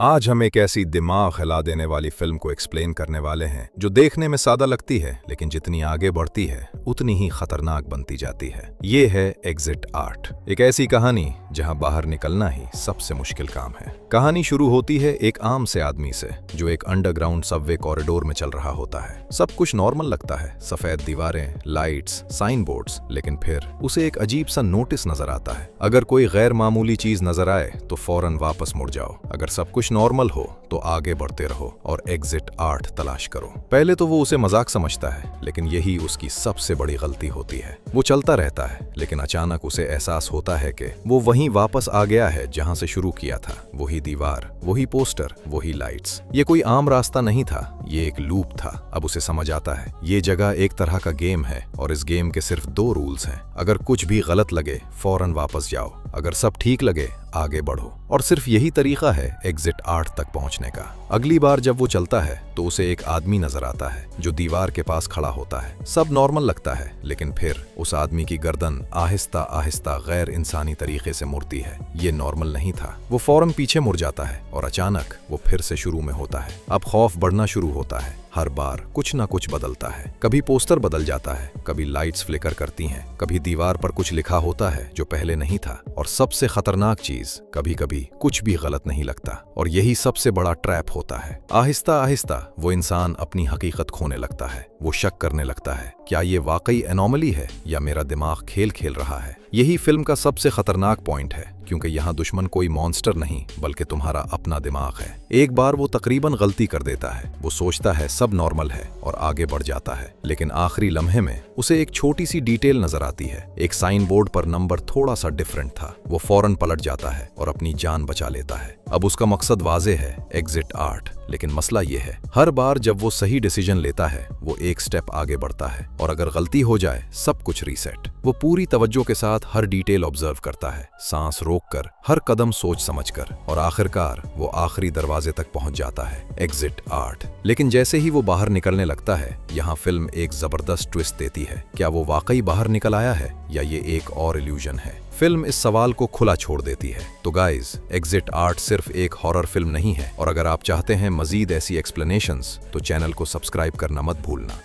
आज हम एक ऐसी दिमाग हिला देने वाली फिल्म को एक्सप्लेन करने वाले हैं जो देखने में सादा लगती है लेकिन जितनी आगे बढ़ती है उतनी ही खतरनाक बनती जाती है। ये है एग्जिट 8, एक ऐसी कहानी जहां बाहर निकलना ही सबसे मुश्किल काम है। कहानी शुरू होती है एक आम से आदमी से जो एक अंडरग्राउंड सबवे कॉरिडोर में चल रहा होता है। सब कुछ नॉर्मल लगता है, सफेद दीवारें, लाइट्स, साइन बोर्ड्स, लेकिन फिर उसे एक अजीब सा नोटिस नजर आता है। अगर कोई गैर मामूली चीज नजर आए तो फौरन वापस मुड़ जाओ। अगर सब कुछ नॉर्मल हो तो आगे बढ़ते रहो और एग्जिट 8 तलाश करो। पहले तो वो उसे मजाक समझता है, लेकिन यही उसकी सबसे बड़ी गलती होती है। वो चलता रहता है लेकिन अचानक उसे एहसास होता है कि वो वहीं वापस आ गया है जहां से शुरू किया था। वही दीवार, वही पोस्टर, वही लाइट्स। ये कोई आम रास्ता नहीं था, ये एक लूप था। अब उसे समझ आता है ये जगह एक तरह का गेम है और इस गेम के सिर्फ 2 रूल्स हैं। अगर कुछ भी गलत लगे फौरन वापस जाओ, अगर सब ठीक लगे आगे बढ़ो। और सिर्फ यही तरीका है एग्जिट 8 तक पहुंचने का। अगली बार जब वो चलता है तो उसे एक आदमी नजर आता है जो दीवार के पास खड़ा होता है। सब नॉर्मल लगता है लेकिन फिर उस आदमी की गर्दन आहिस्ता आहिस्ता गैर इंसानी तरीके से मुड़ती है। ये नॉर्मल नहीं था। वो फौरन पीछे मुड़ जाता है और अचानक वो फिर से शुरू में होता है। अब खौफ बढ़ना शुरू होता है। हर बार कुछ ना कुछ बदलता है। कभी पोस्टर बदल जाता है, कभी लाइट्स फ्लिकर करती हैं, कभी दीवार पर कुछ लिखा होता है जो पहले नहीं था। और सबसे खतरनाक चीज, कभी कभी कुछ भी गलत नहीं लगता और यही सबसे बड़ा ट्रैप होता है। आहिस्ता आहिस्ता वो इंसान अपनी हकीकत खोने लगता है। वो शक करने लगता है, क्या ये वाकई एनोमली है या मेरा दिमाग खेल खेल रहा है। यही फिल्म का सबसे खतरनाक पॉइंट है, क्योंकि यहाँ दुश्मन कोई मॉन्स्टर नहीं बल्कि तुम्हारा अपना दिमाग है। एक बार वो तकरीबन गलती कर देता है। वो सोचता है सब नॉर्मल है और आगे बढ़ जाता है, लेकिन आखिरी लम्हे में उसे एक छोटी सी डिटेल नजर आती है। एक साइन बोर्ड पर नंबर थोड़ा सा डिफरेंट था। वो फौरन पलट जाता है और अपनी जान बचा लेता है। अब उसका मकसद वाजे है, एग्जिट 8। लेकिन मसला ये है, हर बार जब वो सही डिसीजन लेता है वो एक स्टेप आगे बढ़ता है और अगर गलती हो जाए सब कुछ रीसेट। वो पूरी तवज्जो के साथ हर डिटेल ऑब्जर्व करता है, सांस रोककर, हर कदम सोच समझकर, और आखिरकार वो आखिरी दरवाजे तक पहुंच जाता है, एग्जिट 8। लेकिन जैसे ही वो बाहर निकलने लगता है, यहाँ फिल्म एक जबरदस्त ट्विस्ट देती है। क्या वो वाकई बाहर निकल आया है या ये एक और इल्यूजन है? फिल्म इस सवाल को खुला छोड़ देती है। तो गाइज, एग्जिट 8 सिर्फ एक हॉरर फिल्म नहीं है और अगर आप चाहते हैं मजीद ऐसी एक्सप्लेनेशंस तो चैनल को सब्सक्राइब करना मत भूलना।